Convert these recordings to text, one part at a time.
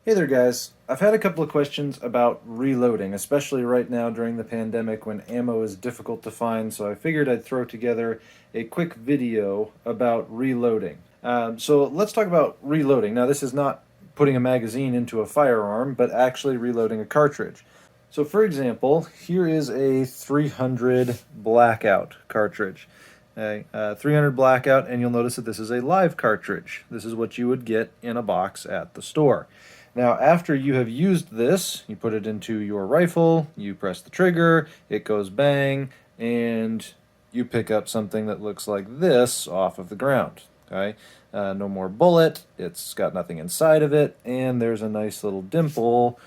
Hey there guys, I've had a couple of questions about reloading, especially right now during the pandemic when ammo is difficult to find, so I figured I'd throw together a quick video about reloading. So let's talk about reloading. Now this is not putting a magazine into a firearm, but actually reloading a cartridge. So for example, here is a 300 Blackout cartridge. 300 Blackout, and you'll notice that this is a live cartridge. This is what you would get in a box at the store. Now, after you have used this, you put it into your rifle, you press the trigger, it goes bang, and you pick up something that looks like this off of the ground. Okay, no more bullet, it's got nothing inside of it, and there's a nice little dimple.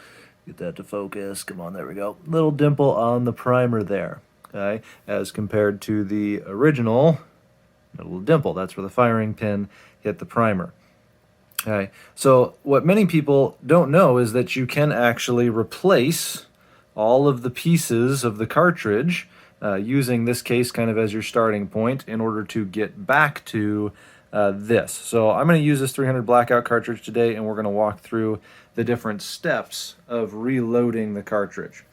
Get that to focus. Come on, there we go. Little dimple on the primer there. Okay, as compared to the original, a little dimple. That's where the firing pin hit the primer. Okay, so what many people don't know is that you can actually replace all of the pieces of the cartridge using this case kind of as your starting point in order to get back to this. So I'm going to use this 300 Blackout cartridge today, and we're going to walk through the different steps of reloading the cartridge.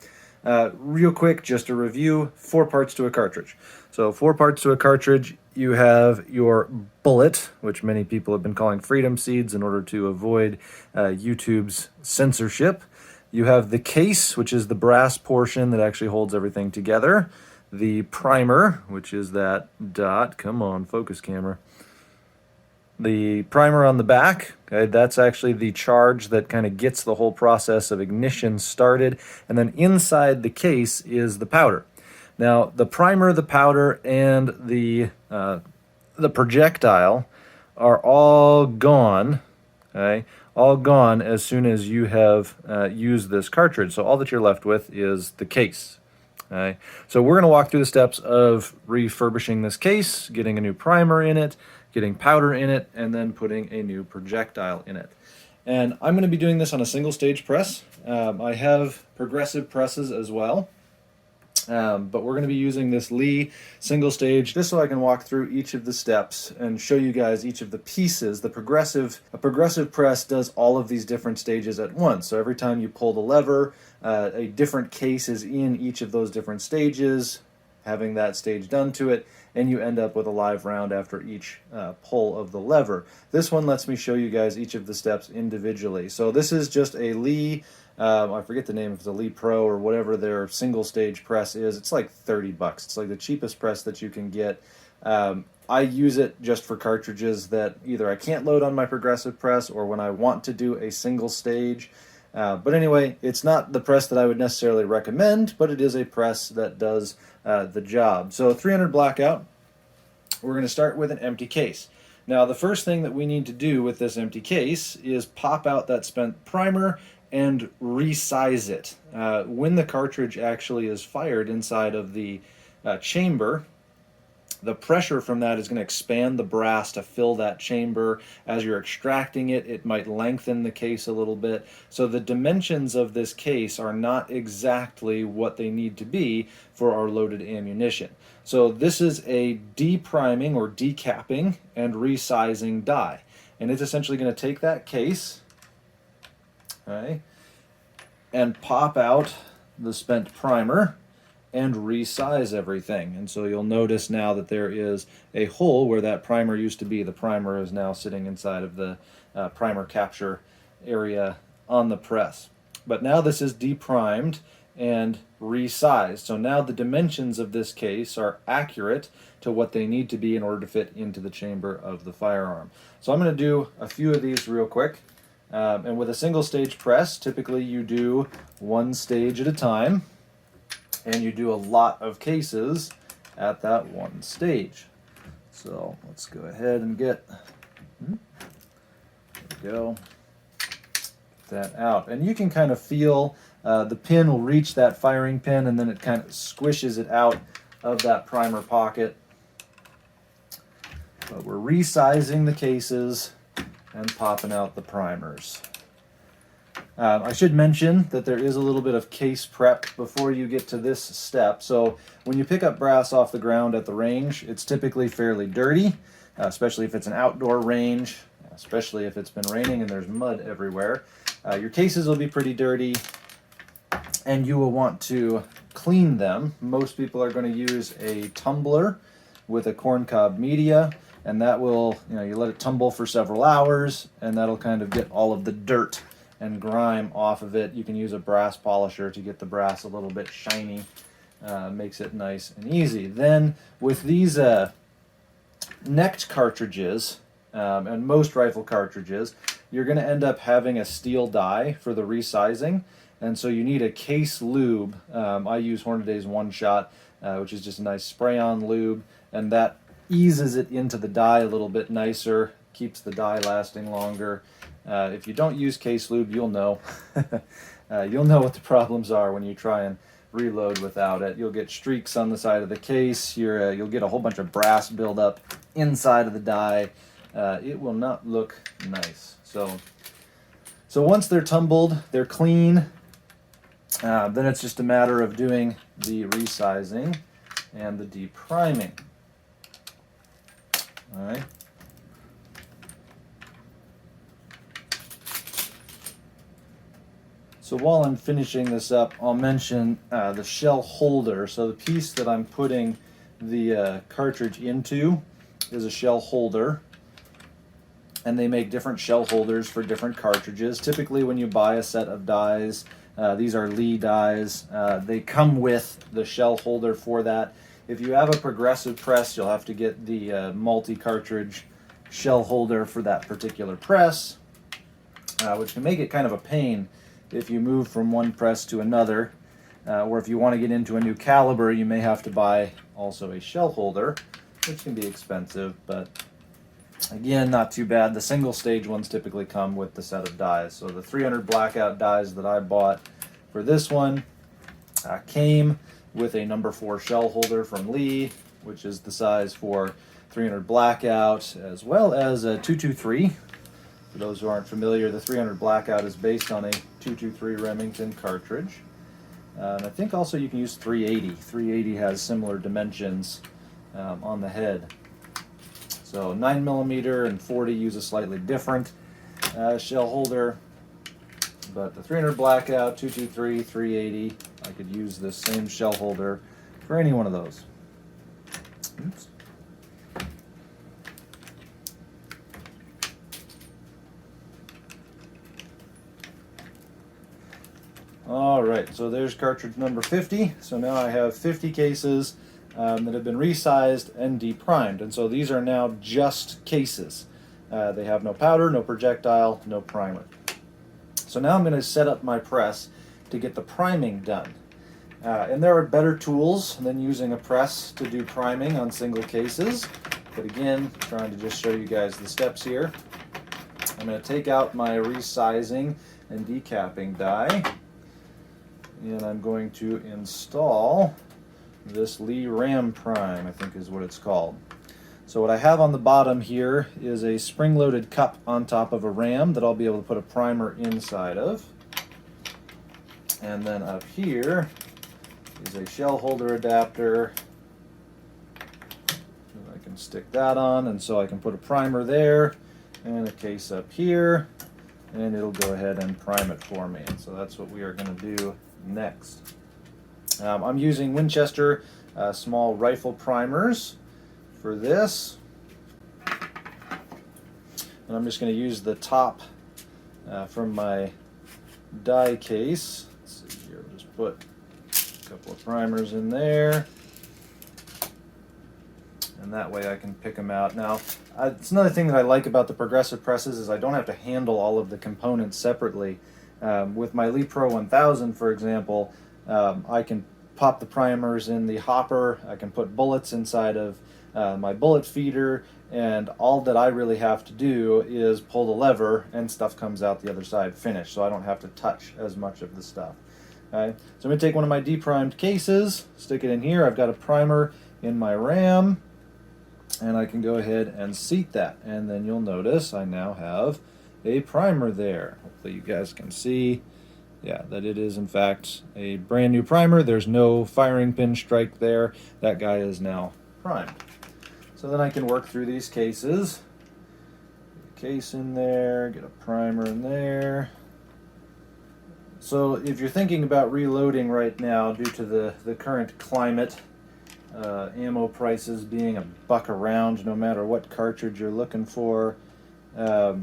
Real quick, just a review, 4 parts to a cartridge. So 4 parts to a cartridge. You have your bullet, which many people have been calling freedom seeds in order to avoid YouTube's censorship. You have the case, which is the brass portion that actually holds everything together. The primer, which is that dot. Come on, focus camera. The primer on the back, okay, that's actually the charge that kind of gets the whole process of ignition started. And then inside the case is the powder. Now, the primer, the powder, and the projectile are all gone, okay? All gone as soon as you have used this cartridge. So all that you're left with is the case. Okay? So we're going to walk through the steps of refurbishing this case, getting a new primer in it, getting powder in it, and then putting a new projectile in it. And I'm going to be doing this on a single stage press. I have progressive presses as well. But we're going to be using this Lee single stage just so I can walk through each of the steps and show you guys each of the pieces. A progressive press does all of these different stages at once. So every time you pull the lever, a different case is in each of those different stages, having that stage done to it, and you end up with a live round after each pull of the lever. This one lets me show you guys each of the steps individually. So this is just a Lee, I forget the name, if it's a Lee Pro or whatever their single stage press is. It's like 30 bucks. It's like the cheapest press that you can get. I use it just for cartridges that either I can't load on my progressive press or when I want to do a single stage. But anyway, it's not the press that I would necessarily recommend, but it is a press that does the job. So 300 Blackout, we're going to start with an empty case. Now the first thing that we need to do with this empty case is pop out that spent primer and resize it. When the cartridge actually is fired inside of the chamber, the pressure from that is going to expand the brass to fill that chamber. As you're extracting it, it might lengthen the case a little bit. So the dimensions of this case are not exactly what they need to be for our loaded ammunition. So this is a depriming or decapping and resizing die. And it's essentially going to take that case, okay, and pop out the spent primer and resize everything. And so you'll notice now that there is a hole where that primer used to be. The primer is now sitting inside of the primer capture area on the press. But now this is deprimed and resized. So now the dimensions of this case are accurate to what they need to be in order to fit into the chamber of the firearm. So I'm going to do a few of these real quick. And with a single stage press, typically you do one stage at a time, and you do a lot of cases at that one stage. So let's go ahead and get, there we go, that out. And you can kind of feel the pin will reach that firing pin, and then it kind of squishes it out of that primer pocket. But we're resizing the cases and popping out the primers. I should mention that there is a little bit of case prep before you get to this step. So when you pick up brass off the ground at the range, it's typically fairly dirty, especially if it's an outdoor range, especially if it's been raining and there's mud everywhere. Your cases will be pretty dirty, and you will want to clean them. Most people are going to use a tumbler with a corncob media, and that will, you let it tumble for several hours, and that'll kind of get all of the dirt and grime off of it. You can use a brass polisher to get the brass a little bit shiny. Makes it nice and easy. Then with these necked cartridges, and most rifle cartridges, you're going to end up having a steel die for the resizing, and so you need a case lube. I use Hornaday's One Shot, which is just a nice spray-on lube, and that eases it into the die a little bit nicer, keeps the die lasting longer. If you don't use case lube, you'll know. You'll know what the problems are when you try and reload without it. You'll get streaks on the side of the case. You'll get a whole bunch of brass buildup inside of the die. It will not look nice. So once they're tumbled, they're clean, then it's just a matter of doing the resizing and the depriming. All right. So while I'm finishing this up, I'll mention the shell holder. So the piece that I'm putting the cartridge into is a shell holder, and they make different shell holders for different cartridges. Typically when you buy a set of dies, these are Lee dies, they come with the shell holder for that. If you have a progressive press, you'll have to get the multi-cartridge shell holder for that particular press, which can make it kind of a pain if you move from one press to another, or if you want to get into a new caliber, you may have to buy also a shell holder, which can be expensive, but again, not too bad. The single stage ones typically come with the set of dies. So the 300 blackout dies that I bought for this one came with a number 4 shell holder from Lee, which is the size for 300 blackout, as well as a 223. For those who aren't familiar, the 300 blackout is based on a 223 Remington cartridge. And I think also you can use 380. 380 has similar dimensions on the head. So 9mm and 40 use a slightly different shell holder, but the 300 blackout, 223, 380, I could use this same shell holder for any one of those. Oops. All right, so there's cartridge number 50. So now I have 50 cases that have been resized and deprimed. And so these are now just cases. They have no powder, no projectile, no primer. So now I'm going to set up my press to get the priming done. And there are better tools than using a press to do priming on single cases. But again, trying to just show you guys the steps here. I'm going to take out my resizing and decapping die, and I'm going to install this Lee Ram Prime, I think is what it's called. So what I have on the bottom here is a spring-loaded cup on top of a ram that I'll be able to put a primer inside of. And then up here is a shell holder adapter. And I can stick that on, and so I can put a primer there and a case up here, and it'll go ahead and prime it for me. And so that's what we are going to do next. I'm using Winchester small rifle primers for this, and I'm just going to use the top from my die case. Let's see here, I'll just put a couple of primers in there, and that way I can pick them out. Now, it's another thing that I like about the progressive presses is I don't have to handle all of the components separately. With my Lee Pro 1000, for example, I can pop the primers in the hopper, I can put bullets inside of my bullet feeder, and all that I really have to do is pull the lever and stuff comes out the other side finished, so I don't have to touch as much of the stuff. Okay, so I'm going to take one of my deprimed cases, stick it in here. I've got a primer in my RAM, and I can go ahead and seat that, and then you'll notice I now have a primer there. Hopefully you guys can see, yeah, that it is in fact a brand new primer. There's no firing pin strike there. That guy is now primed. So then I can work through these cases. Get a case in there, get a primer in there. So if you're thinking about reloading right now due to the current climate, ammo prices being a buck around no matter what cartridge you're looking for, a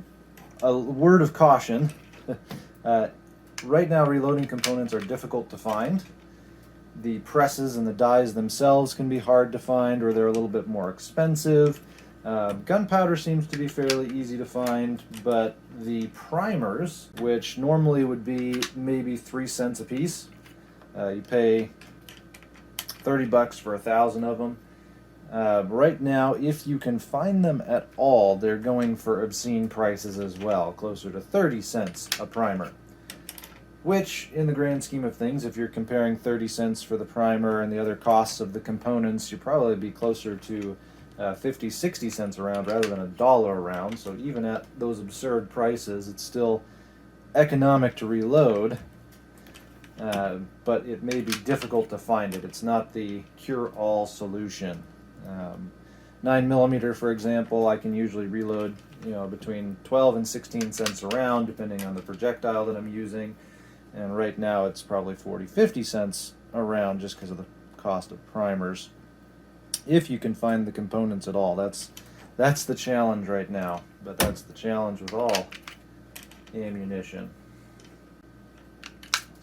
word of caution. Right now reloading components are difficult to find. The presses and the dies themselves can be hard to find, or they're a little bit more expensive. Gunpowder seems to be fairly easy to find, but the primers, which normally would be maybe 3 cents a piece, you pay $30 for 1,000 of them. Right now, if you can find them at all, they're going for obscene prices as well, closer to 30 cents a primer. Which, in the grand scheme of things, if you're comparing 30 cents for the primer and the other costs of the components, you'd probably be closer to 50, 60 cents a round rather than $1 a round. So even at those absurd prices, it's still economic to reload, but it may be difficult to find it. It's not the cure-all solution. 9mm, for example, I can usually reload, between 12 and 16 cents a round, depending on the projectile that I'm using. And right now it's probably 40, 50 cents a round just because of the cost of primers. If you can find the components at all, that's the challenge right now. But that's the challenge with all ammunition.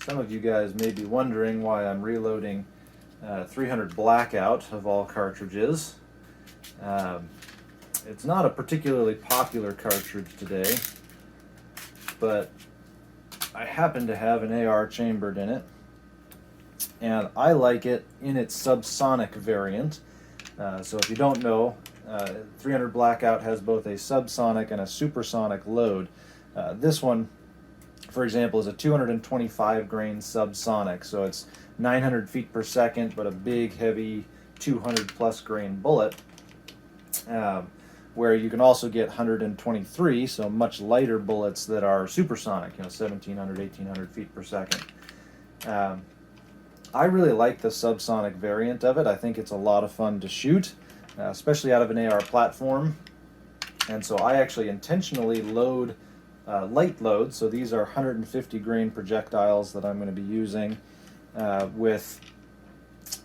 Some of you guys may be wondering why I'm reloading 300 Blackout of all cartridges. It's not a particularly popular cartridge today, but I happen to have an AR chambered in it, and I like it in its subsonic variant. So if you don't know, 300 Blackout has both a subsonic and a supersonic load. This one, for example, is a 225 grain subsonic, so it's 900 feet per second, but a big, heavy 200 plus grain bullet. Where you can also get 123, so much lighter bullets that are supersonic, 1,700, 1,800 feet per second. I really like the subsonic variant of it. I think it's a lot of fun to shoot, especially out of an AR platform. And so I actually intentionally load light load, so these are 150 grain projectiles that I'm going to be using with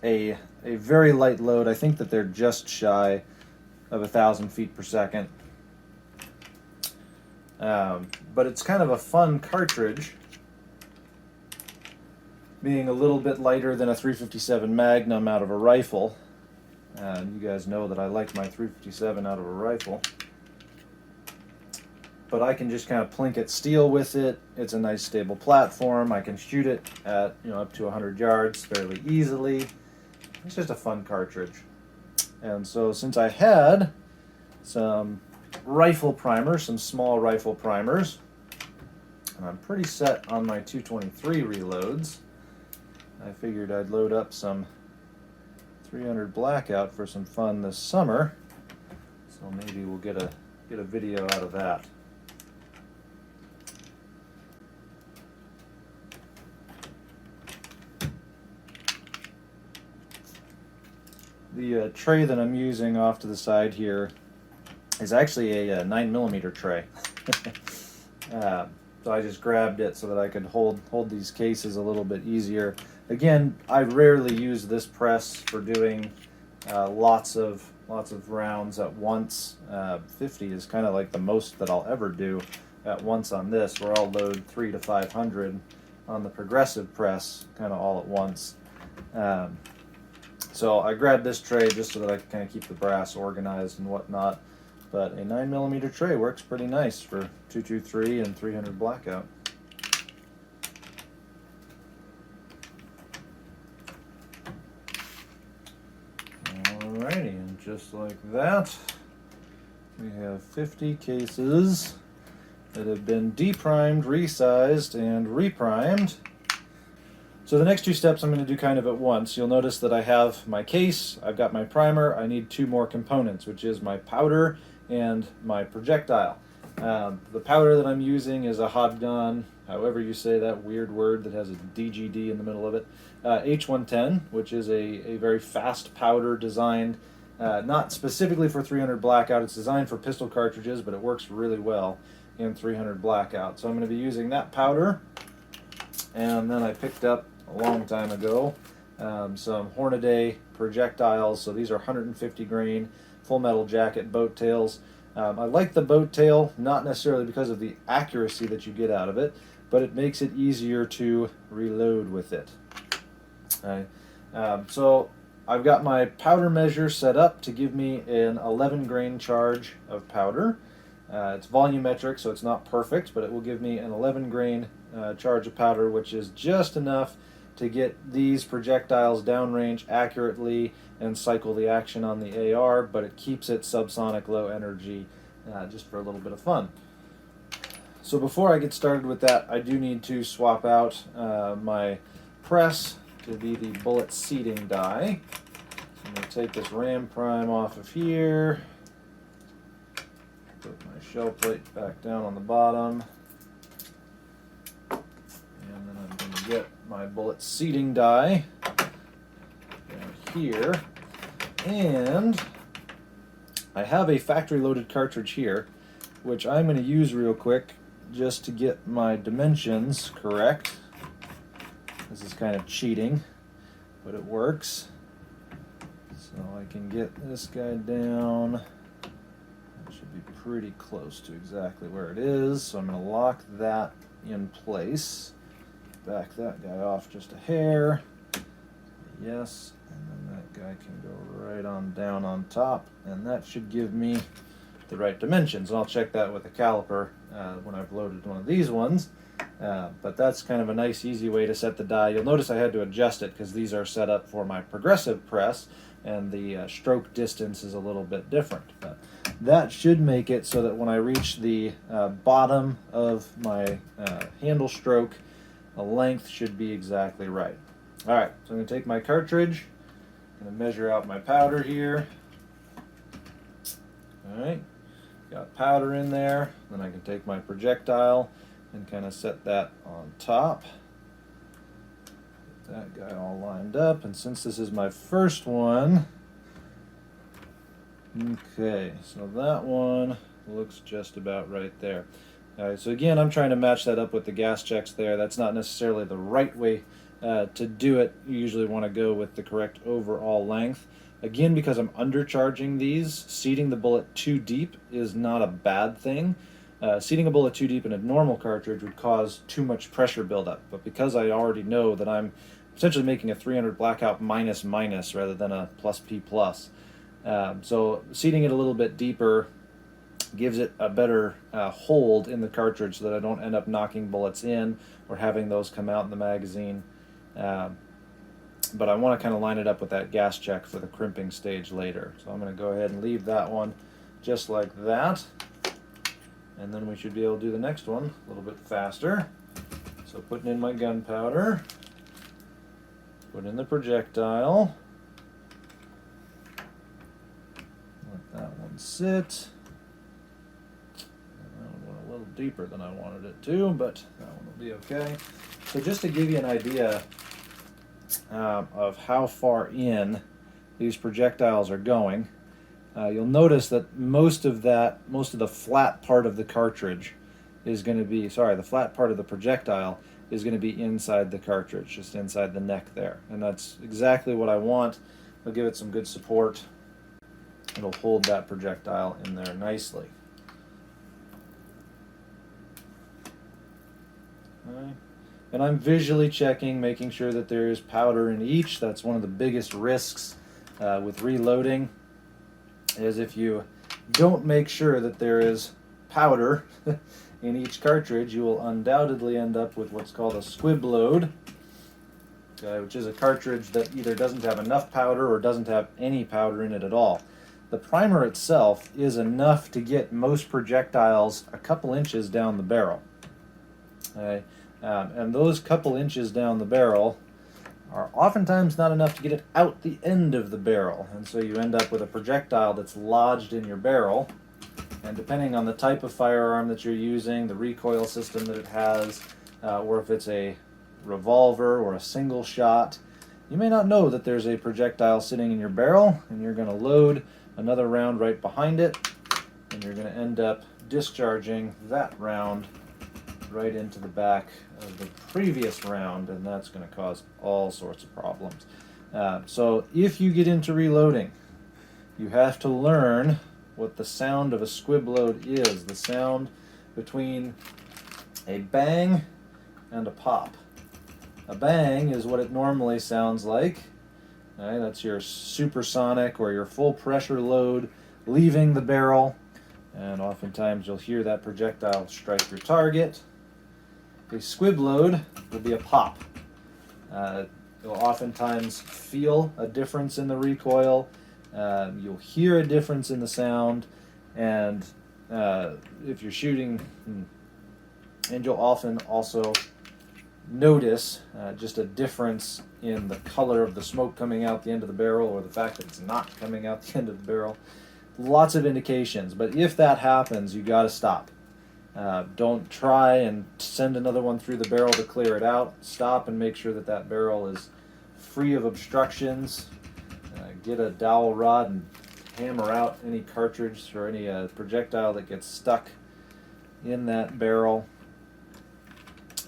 a very light load. I think that they're just shy of 1,000 feet per second. But it's kind of a fun cartridge, being a little bit lighter than a 357 Magnum out of a rifle. You guys know that I like my 357 out of a rifle. But I can just kind of plink at steel with it. It's a nice stable platform. I can shoot it at up to 100 yards fairly easily. It's just a fun cartridge. And so since I had some rifle primers, some small rifle primers, and I'm pretty set on my 223 reloads, I figured I'd load up some 300 Blackout for some fun this summer. So maybe we'll get a video out of that. The tray that I'm using off to the side here is actually a 9mm tray. So I just grabbed it so that I could hold these cases a little bit easier. Again, I rarely use this press for doing lots of rounds at once. 50 is kind of like the most that I'll ever do at once on this, where I'll load 300 to 500 on the progressive press kind of all at once. So I grabbed this tray just so that I can kind of keep the brass organized and whatnot. But a 9mm tray works pretty nice for 223 and 300 Blackout. Alrighty, and just like that, we have 50 cases that have been deprimed, resized, and reprimed. So the next two steps I'm going to do kind of at once. You'll notice that I have my case, I've got my primer, I need two more components, which is my powder and my projectile. The powder that I'm using is a Hodgon, however you say that weird word that has a DGD in the middle of it, H110, which is a very fast powder designed, not specifically for 300 Blackout. It's designed for pistol cartridges, but it works really well in 300 Blackout. So I'm going to be using that powder. And then I picked up a long time ago some Hornaday projectiles. So these are 150 grain full metal jacket boat tails. I like the boat tail, not necessarily because of the accuracy that you get out of it, but it makes it easier to reload with it. So I've got my powder measure set up to give me an 11 grain charge of powder. It's volumetric, so it's not perfect, but it will give me an 11 grain charge of powder, which is just enough to get these projectiles downrange accurately and cycle the action on the AR, but it keeps it subsonic low energy just for a little bit of fun. So before I get started with that, I do need to swap out my press to be the bullet seating die. I'm going to take this ram prime off of here, put my shell plate back down on the bottom, and then I'm going to get my bullet seating die down here, and I have a factory loaded cartridge here, which I'm going to use real quick just to get my dimensions correct. This is kind of cheating, but it works. So I can get this guy down. It should be pretty close to exactly where it is. So I'm going to lock that in place. Back that guy off just a hair. Yes, and then that guy can go right on down on top, and that should give me the right dimensions. And I'll check that with a caliper when I've loaded one of these ones. But that's kind of a nice, easy way to set the die. You'll notice I had to adjust it because these are set up for my progressive press, and the stroke distance is a little bit different. But that should make it so that when I reach the bottom of my handle stroke, the length should be exactly right. All right, so I'm going to take my cartridge, I'm going to measure out my powder here. All right, got powder in there. Then I can take my projectile and kind of set that on top. Get that guy all lined up, and since this is my first one, okay, so that one looks just about right there. All right, so again, I'm trying to match that up with the gas checks there. That's not necessarily the right way to do it. You usually want to go with the correct overall length. Again, because I'm undercharging these, seating the bullet too deep is not a bad thing. Seating a bullet too deep in a normal cartridge would cause too much pressure buildup, but because I already know that I'm essentially making a 300 blackout minus rather than a plus P plus, so seating it a little bit deeper gives it a better hold in the cartridge so that I don't end up knocking bullets in or having those come out in the magazine. But I want to kind of line it up with that gas check for the crimping stage later. So I'm going to go ahead and leave that one just like that. And then we should be able to do the next one a little bit faster. So putting in my gunpowder, put in the projectile, let that one sit. And that one went a little deeper than I wanted it to, but that one will be okay. So just to give you an idea of how far in these projectiles are going, you'll notice that most of the flat part of the cartridge is going to be, the flat part of the projectile is going to be inside the cartridge, just inside the neck there. And that's exactly what I want. It'll give it some good support. It'll hold that projectile in there nicely. Okay. And I'm visually checking, making sure that there is powder in each. That's one of the biggest risks with reloading, is if you don't make sure that there is powder in each cartridge, you will undoubtedly end up with what's called a squib load, which is a cartridge that either doesn't have enough powder or doesn't have any powder in it at all. The primer itself is enough to get most projectiles a couple inches down the barrel. Okay? And those couple inches down the barrel are oftentimes not enough to get it out the end of the barrel, and so you end up with a projectile that's lodged in your barrel. And depending on the type of firearm that you're using, the recoil system that it has, or if it's a revolver or a single shot, you may not know that there's a projectile sitting in your barrel, and you're going to load another round right behind it, and you're going to end up discharging that round right into the back of the previous round, and that's going to cause all sorts of problems. So if you get into reloading, you have to learn what the sound of a squib load is, the sound between a bang and a pop. A bang is what it normally sounds like. Right, that's your supersonic or your full pressure load leaving the barrel, and oftentimes you'll hear that projectile strike your target. A squib load will be a pop. You'll oftentimes feel a difference in the recoil. You'll hear a difference in the sound, and if you're shooting, and you'll often also notice just a difference in the color of the smoke coming out the end of the barrel, or the fact that it's not coming out the end of the barrel. Lots of indications, but if that happens, you got to stop. Don't try and send another one through the barrel to clear it out. Stop and make sure that that barrel is free of obstructions. Get a dowel rod and hammer out any cartridge or any projectile that gets stuck in that barrel.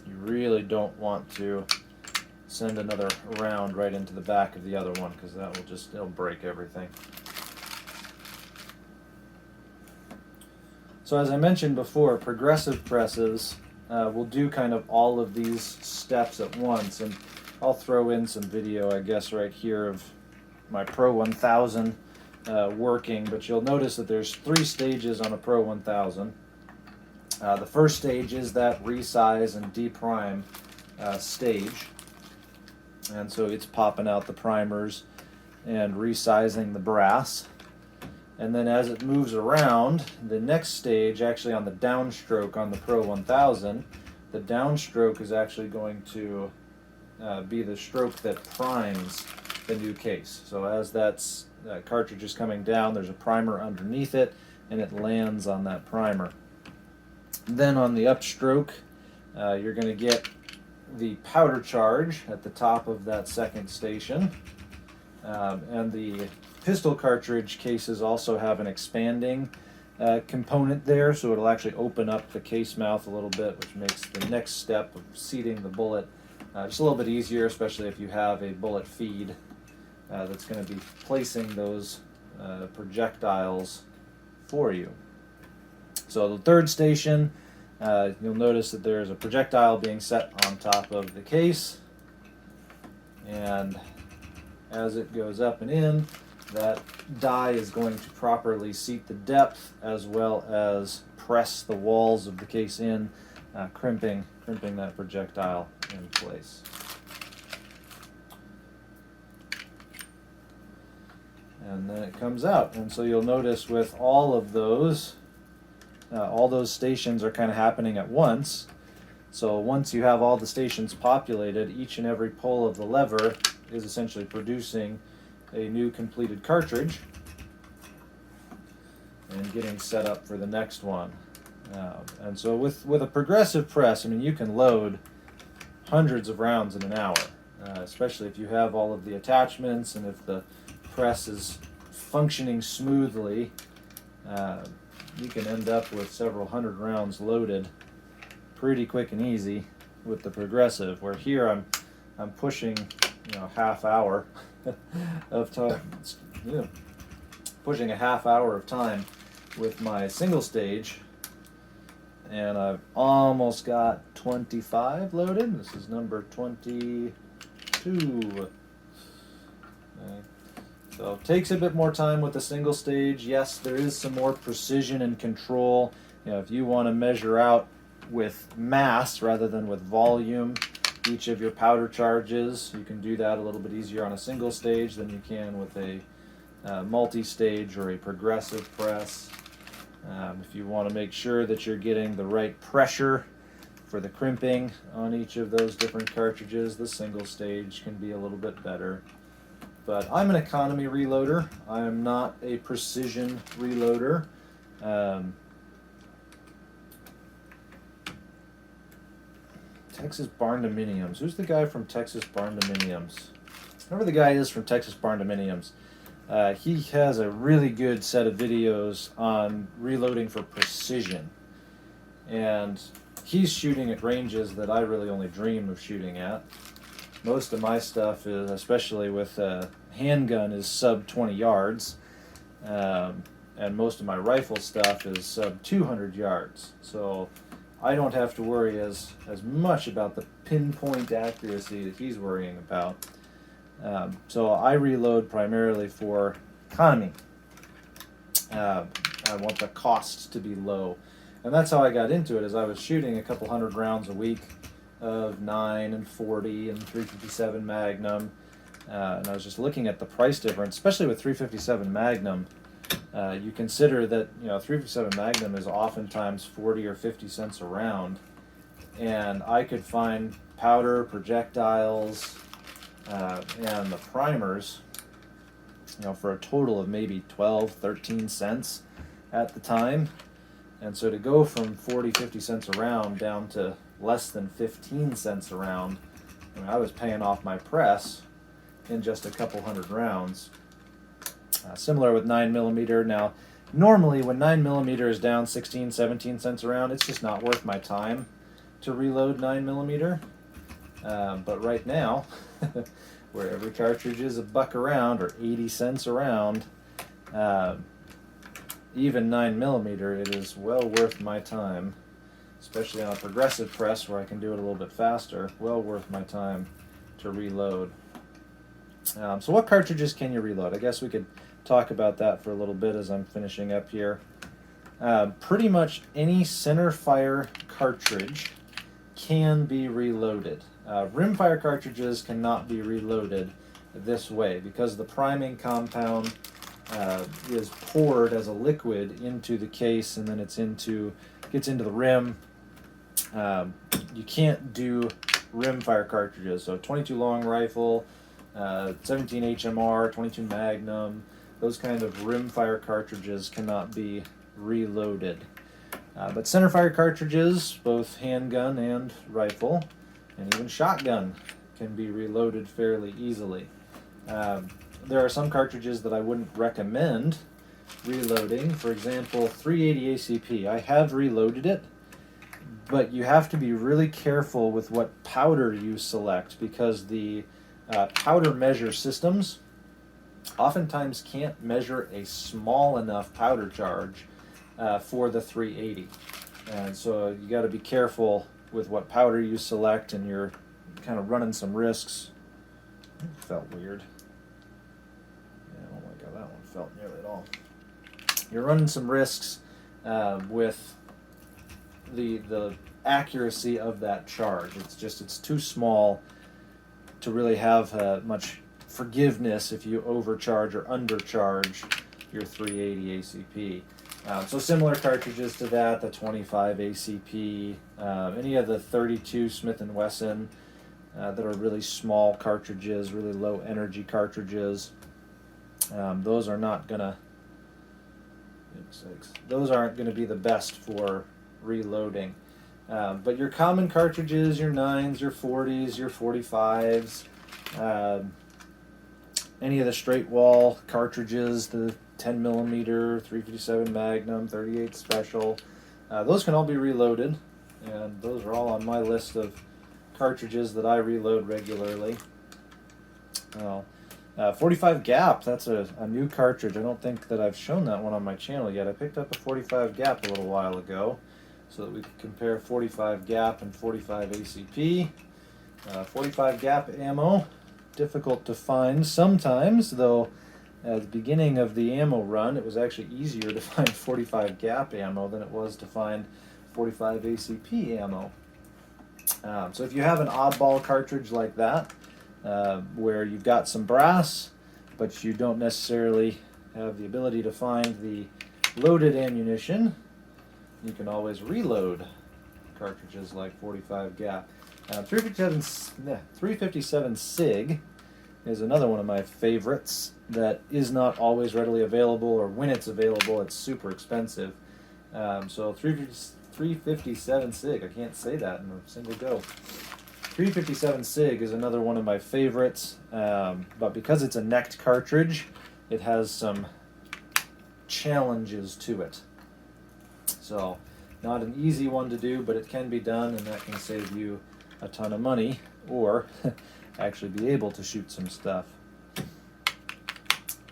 You really don't want to send another round right into the back of the other one, because that will it'll break everything. So as I mentioned before, progressive presses will do kind of all of these steps at once, and I'll throw in some video, I guess, right here of my Pro 1000 working, but you'll notice that there's 3 stages on a Pro 1000. The first stage is that resize and deprime stage, and so it's popping out the primers and resizing the brass. And then as it moves around, the next stage, actually on the downstroke on the Pro 1000, the downstroke is actually going to be the stroke that primes the new case. So as that cartridge is coming down, there's a primer underneath it, and it lands on that primer. Then on the upstroke, you're going to get the powder charge at the top of that second station, and the pistol cartridge cases also have an expanding component there, so it'll actually open up the case mouth a little bit, which makes the next step of seating the bullet just a little bit easier, especially if you have a bullet feed that's going to be placing those projectiles for you. So the third station, you'll notice that there's a projectile being set on top of the case, and as it goes up and in, that die is going to properly seat the depth as well as press the walls of the case in, crimping that projectile in place. And then it comes out, and so you'll notice with all of those, all those stations are kind of happening at once. So once you have all the stations populated, each and every pull of the lever is essentially producing a new completed cartridge and getting set up for the next one. And so with a progressive press, I mean, you can load hundreds of rounds in an hour, especially if you have all of the attachments and if the press is functioning smoothly. You can end up with several hundred rounds loaded pretty quick and easy with the progressive, where here I'm pushing, half hour of time, pushing a half hour of time with my single stage, and I've almost got 25 loaded. This is number 22. Okay. So it takes a bit more time with the single stage. Yes, there is some more precision and control. If you want to measure out with mass rather than with volume each of your powder charges, you can do that a little bit easier on a single stage than you can with a multi-stage or a progressive press. If you want to make sure that you're getting the right pressure for the crimping on each of those different cartridges, the single stage can be a little bit better. But I'm an economy reloader. I am not a precision reloader. Texas Barn Dominiums. Who's the guy from Texas Barn Dominiums? Whoever the guy is from Texas Barn Dominiums. He has a really good set of videos on reloading for precision. and he's shooting at ranges that I really only dream of shooting at. Most of my stuff is, especially with a handgun, is sub 20 yards, and most of my rifle stuff is sub 200 yards. So I don't have to worry as much about the pinpoint accuracy that he's worrying about. So I reload primarily for economy. I want the cost to be low. And that's how I got into it, is I was shooting a couple hundred rounds a week of 9 and 40 and 357 Magnum. And I was just looking at the price difference, especially with 357 Magnum. You consider that 357 Magnum is oftentimes 40 or 50 cents a round, and I could find powder, projectiles, and the primers, for a total of maybe 12, 13 cents at the time. And so to go from 40, 50 cents a round down to less than 15 cents a round, I was paying off my press in just a couple hundred rounds. Similar with 9mm. Now, normally when 9mm is down 16, 17 cents a round, it's just not worth my time to reload 9mm. But right now, where every cartridge is $1 a round or 80 cents a round, even 9mm, it is well worth my time, especially on a progressive press where I can do it a little bit faster. Well worth my time to reload. So what cartridges can you reload? I guess we could talk about that for a little bit as I'm finishing up here. Pretty much any center fire cartridge can be reloaded. Rimfire cartridges cannot be reloaded this way because the priming compound is poured as a liquid into the case, and then gets into the rim. You can't do rimfire cartridges. So 22 long rifle, 17 HMR, 22 Magnum, those kind of rimfire cartridges cannot be reloaded. But centerfire cartridges, both handgun and rifle, and even shotgun, can be reloaded fairly easily. There are some cartridges that I wouldn't recommend reloading. For example, 380 ACP. I have reloaded it, but you have to be really careful with what powder you select, because the powder measure systems oftentimes can't measure a small enough powder charge for the 380. And so you got to be careful with what powder you select, and you're kind of running some risks. It felt weird. Yeah, oh my god, that one felt nearly at all. You're running some risks with the accuracy of that charge. It's too small to really have much forgiveness if you overcharge or undercharge your 380 ACP. So similar cartridges to that, the 25 ACP, any of the 32 Smith & Wesson that are really small cartridges, really low energy cartridges, those are not gonna, those aren't gonna be the best for reloading. But your common cartridges, your 9s, your 40s, your 45s, any of the straight wall cartridges, the 10mm, 357 Magnum, 38 Special, those can all be reloaded, and those are all on my list of cartridges that I reload regularly. 45 Gap, that's a new cartridge. I don't think that I've shown that one on my channel yet. I picked up a 45 Gap a little while ago so that we could compare 45 Gap and 45 ACP. 45 Gap ammo, difficult to find sometimes, though at the beginning of the ammo run it was actually easier to find 45 Gap ammo than it was to find 45 ACP ammo. So if you have an oddball cartridge like that, where you've got some brass but you don't necessarily have the ability to find the loaded ammunition, you can always reload cartridges like 45 Gap. 357 SIG is another one of my favorites that is not always readily available, or when it's available it's super expensive. So 357 SIG, I can't say that in a single go. 357 SIG is another one of my favorites, but because it's a necked cartridge, it has some challenges to it. So Not an easy one to do, but it can be done, and that can save you a ton of money, or actually be able to shoot some stuff.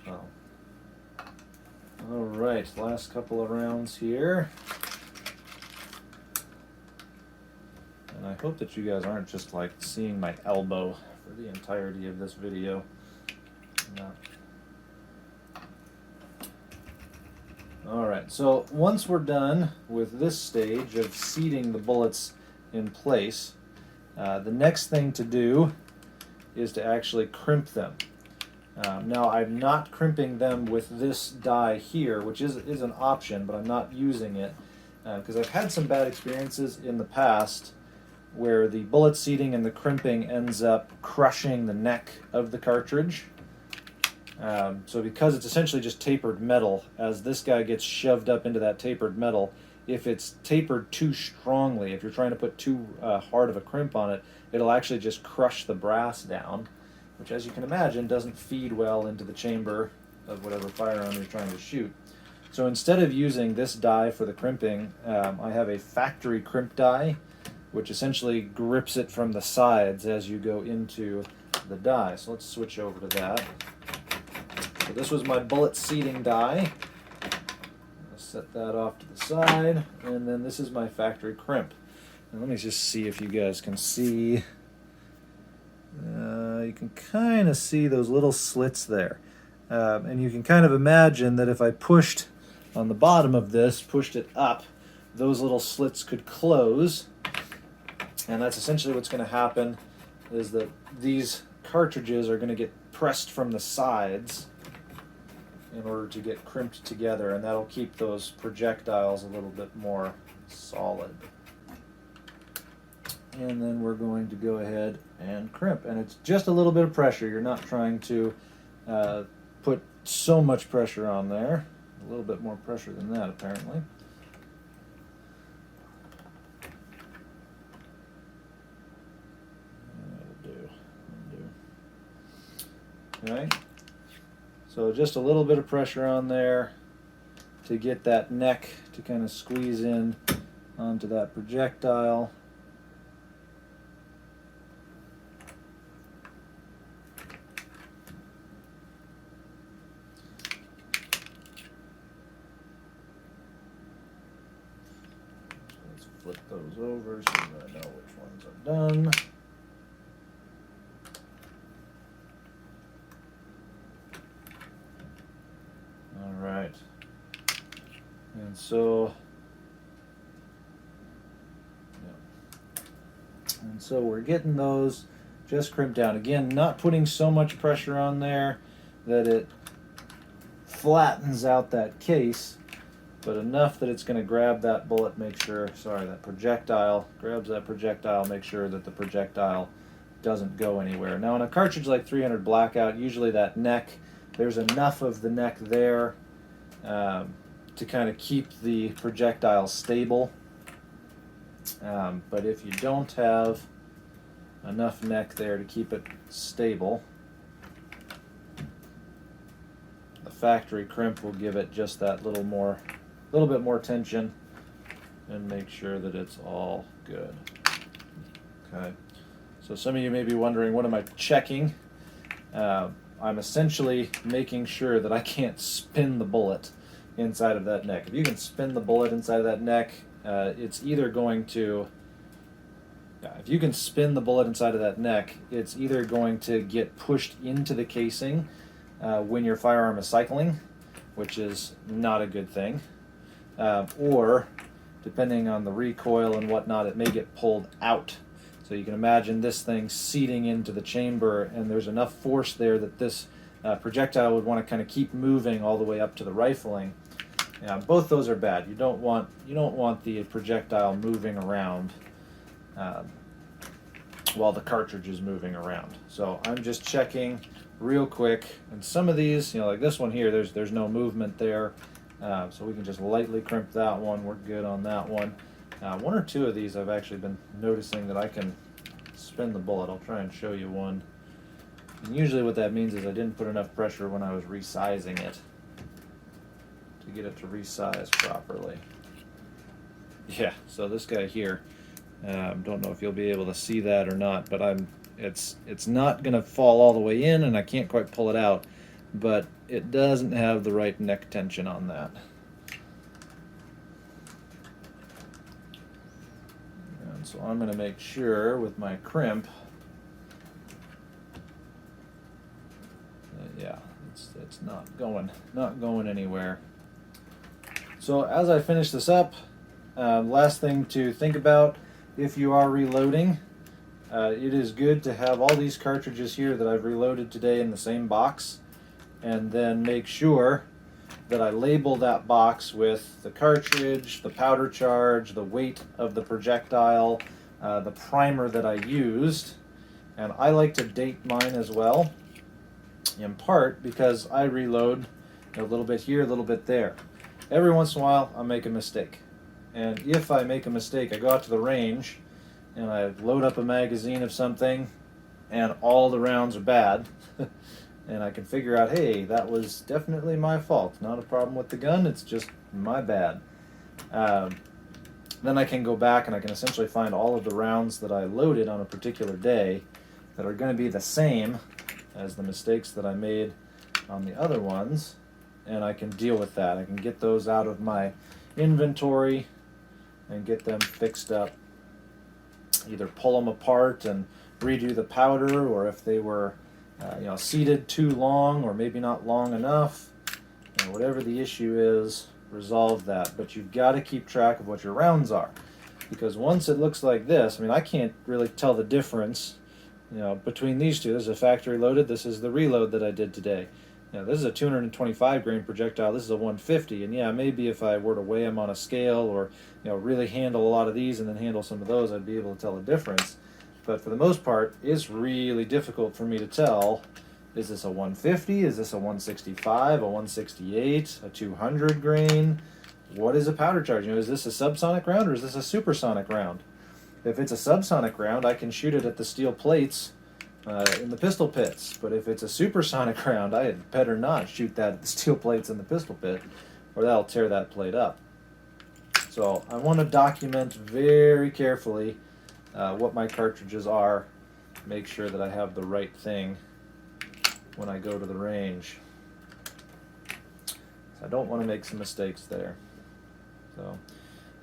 So, all right, last couple of rounds here. And I hope that you guys aren't just like seeing my elbow for the entirety of this video. No. Alright, so once we're done with this stage of seating the bullets in place, the next thing to do is to actually crimp them. Now I'm not crimping them with this die here, which is an option, but I'm not using it because I've had some bad experiences in the past where the bullet seating and the crimping ends up crushing the neck of the cartridge. So because it's essentially just tapered metal, as this guy gets shoved up into that tapered metal, if it's tapered too strongly, if you're trying to put too hard of a crimp on it, it'll actually just crush the brass down, which, as you can imagine, doesn't feed well into the chamber of whatever firearm you're trying to shoot. So instead of using this die for the crimping, I have a factory crimp die, which essentially grips it from the sides as you go into the die. So let's switch over to that. So this was my bullet seating die. I'll set that off to the side, and then this is my factory crimp. And let me just see if you guys can see. You can kind of see those little slits there. And you can kind of imagine that if I pushed on the bottom of this, pushed it up, those little slits could close. And that's essentially what's going to happen, is that these cartridges are going to get pressed from the sides in order to get crimped together, and that'll keep those projectiles a little bit more solid. And then we're going to go ahead and crimp, and it's just a little bit of pressure. You're not trying to put so much pressure on there. A little bit more pressure than that, apparently. Okay, so just a little bit of pressure on there to get that neck to kind of squeeze in onto that projectile. So let's flip those over so that I know which ones are done. Alright, and so, we're getting those just crimped down. Again, not putting so much pressure on there that it flattens out that case, but enough that it's going to grab that bullet, that projectile, grabs that projectile, make sure that the projectile doesn't go anywhere. Now, on a cartridge like 300 Blackout, usually that neck, there's enough of the neck there to kind of keep the projectile stable. But if you don't have enough neck there to keep it stable, the factory crimp will give it just that little bit more tension and make sure that it's all good. Okay. So some of you may be wondering, what am I checking? I'm essentially making sure that I can't spin the bullet inside of that neck. If you can spin the bullet inside of that neck, it's either going to, if you can spin the bullet inside of that neck, it's either going to get pushed into the casing when your firearm is cycling, which is not a good thing, or depending on the recoil and whatnot, it may get pulled out. So you can imagine this thing seating into the chamber, and there's enough force there that this projectile would want to kind of keep moving all the way up to the rifling. Both those are bad. You don't want the projectile moving around while the cartridge is moving around. So I'm just checking real quick, and some of these, like this one here, there's no movement there, so we can just lightly crimp that one. We're good on that one. One or two of these I've actually been noticing that I can spin the bullet. I'll try and show you one. And usually what that means is I didn't put enough pressure when I was resizing it to get it to resize properly. Yeah, so this guy here, don't know if you'll be able to see that or not, but it's not gonna fall all the way in, and I can't quite pull it out, but it doesn't have the right neck tension on that. And so I'm gonna make sure with my crimp, yeah, it's not going anywhere. So as I finish this up, last thing to think about if you are reloading, it is good to have all these cartridges here that I've reloaded today in the same box, and then make sure that I label that box with the cartridge, the powder charge, the weight of the projectile, the primer that I used, and I like to date mine as well, in part because I reload a little bit here, a little bit there. Every once in a while, I make a mistake. And if I make a mistake, I go out to the range and I load up a magazine of something and all the rounds are bad. And I can figure out, hey, that was definitely my fault. Not a problem with the gun, it's just my bad. Then I can go back and I can essentially find all of the rounds that I loaded on a particular day that are going to be the same as the mistakes that I made on the other ones, and I can deal with that. I can get those out of my inventory and get them fixed up. Either pull them apart and redo the powder, or if they were seated too long or maybe not long enough, whatever the issue is, resolve that. But you've got to keep track of what your rounds are, because once it looks like this, I mean, I can't really tell the difference between these two. This is a factory loaded, this is the reload that I did today. This is a 225 grain projectile, this is a 150, and yeah, maybe if I were to weigh them on a scale, or really handle a lot of these and then handle some of those, I'd be able to tell the difference. But for the most part, it's really difficult for me to tell, is this a 150, is this a 165, a 168, a 200 grain? What is a powder charge? Is this a subsonic round or is this a supersonic round? If it's a subsonic round, I can shoot it at the steel plates in the pistol pits. But if it's a supersonic round, I had better not shoot that at the steel plates in the pistol pit, or that'll tear that plate up. So I want to document very carefully what my cartridges are, make sure that I have the right thing when I go to the range. So I don't want to make some mistakes there. So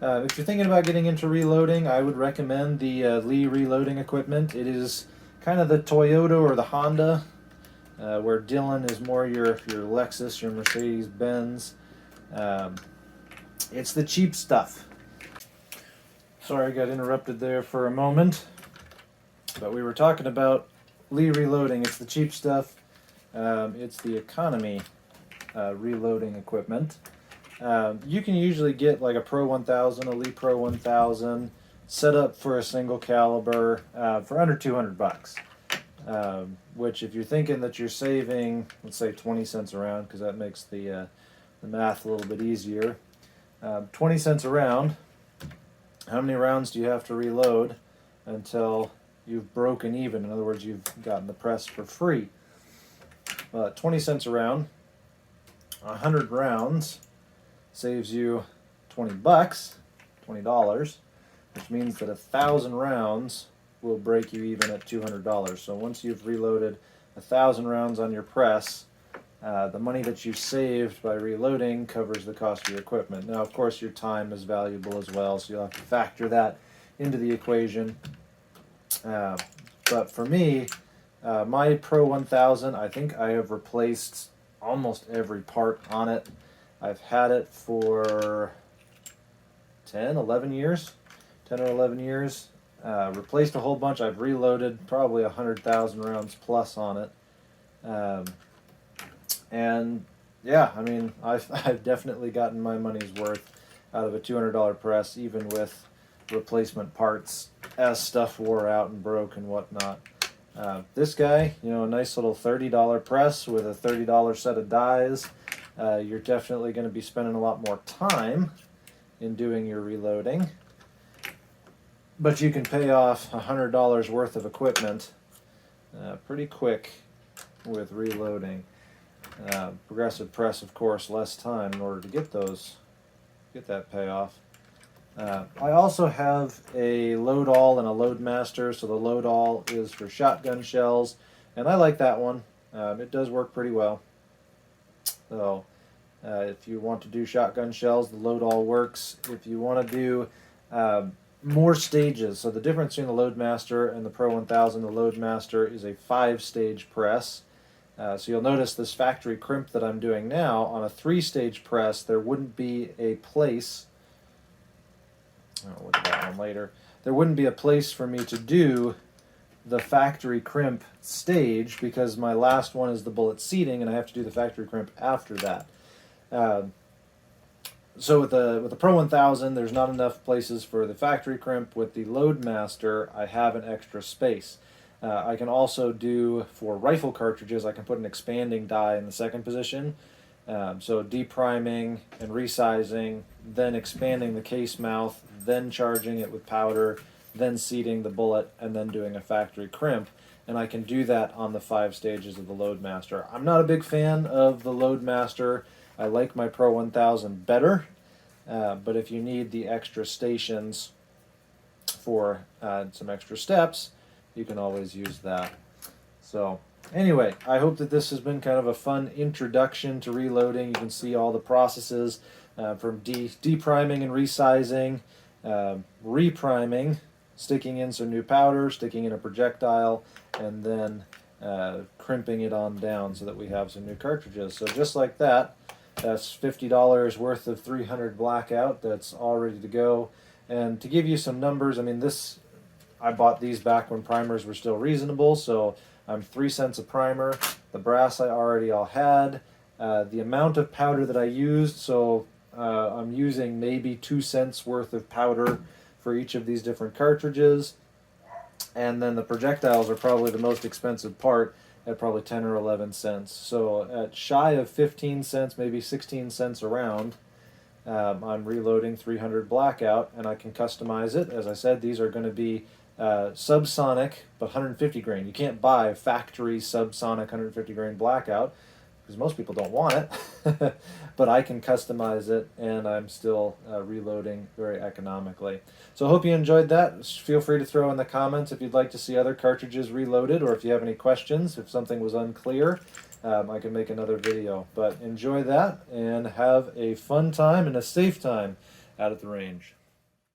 if you're thinking about getting into reloading, I would recommend the Lee reloading equipment. It is kind of the Toyota or the Honda, where Dylan is more your Lexus, your Mercedes-Benz. It's the cheap stuff. Sorry, I got interrupted there for a moment, but we were talking about Lee reloading. It's the cheap stuff. It's the economy reloading equipment. You can usually get like a Pro 1000, a Lee Pro 1000, set up for a single caliber for under $200. Which, if you're thinking that you're saving, let's say 20 cents a round, because that makes the math a little bit easier. 20 cents a round. How many rounds do you have to reload until you've broken even? In other words, you've gotten the press for free. 20 cents a round, 100 rounds saves you $20, $20, which means that 1,000 rounds will break you even at $200. So once you've reloaded 1,000 rounds on your press, the money that you saved by reloading covers the cost of your equipment. Now, of course, your time is valuable as well, so you'll have to factor that into the equation. But for me, my Pro 1000, I think I have replaced almost every part on it. I've had it for 10 or 11 years. Replaced a whole bunch. I've reloaded probably 100,000 rounds plus on it. And yeah, I mean, I've definitely gotten my money's worth out of a $200 press, even with replacement parts as stuff wore out and broke and whatnot. This guy, a nice little $30 press with a $30 set of dies. You're definitely going to be spending a lot more time in doing your reloading, but you can pay off $100 worth of equipment pretty quick with reloading. Progressive press, of course, less time in order to get that payoff. I also have a load all and a load master. So the load all is for shotgun shells, and I like that one. It does work pretty well. So if you want to do shotgun shells, the load all works. If you want to do more stages, so the difference between the load master and the Pro 1000, the load master is a 5-stage press. So you'll notice this factory crimp that I'm doing now on a 3-stage press, there wouldn't be a place. I'll look at that one later. There wouldn't be a place for me to do the factory crimp stage because my last one is the bullet seating, and I have to do the factory crimp after that. So with the Pro 1000, there's not enough places for the factory crimp. With the Loadmaster, I have an extra space. I can also do, for rifle cartridges, I can put an expanding die in the second position. So depriming and resizing, then expanding the case mouth, then charging it with powder, then seating the bullet, and then doing a factory crimp. And I can do that on the 5 stages of the Loadmaster. I'm not a big fan of the Loadmaster. I like my Pro 1000 better, but if you need the extra stations for some extra steps, you can always use that. So anyway, I hope that this has been kind of a fun introduction to reloading. You can see all the processes from depriming and resizing, repriming, sticking in some new powder, sticking in a projectile, and then crimping it on down so that we have some new cartridges. So just like that, that's $50 worth of 300 blackout that's all ready to go. And to give you some numbers, I mean, I bought these back when primers were still reasonable, so I'm 3 cents a primer. The brass I already all had. The amount of powder that I used, so I'm using maybe 2 cents worth of powder for each of these different cartridges. And then the projectiles are probably the most expensive part at probably 10 or 11 cents. So at shy of 15 cents, maybe 16 cents a round, I'm reloading 300 blackout, and I can customize it. As I said, these are going to be subsonic, but 150 grain. You can't buy factory subsonic 150 grain blackout because most people don't want it, but I can customize it, and I'm still reloading very economically. So I hope you enjoyed that. Feel free to throw in the comments if you'd like to see other cartridges reloaded, or if you have any questions, if something was unclear, I can make another video. But enjoy that, and have a fun time and a safe time out at the range.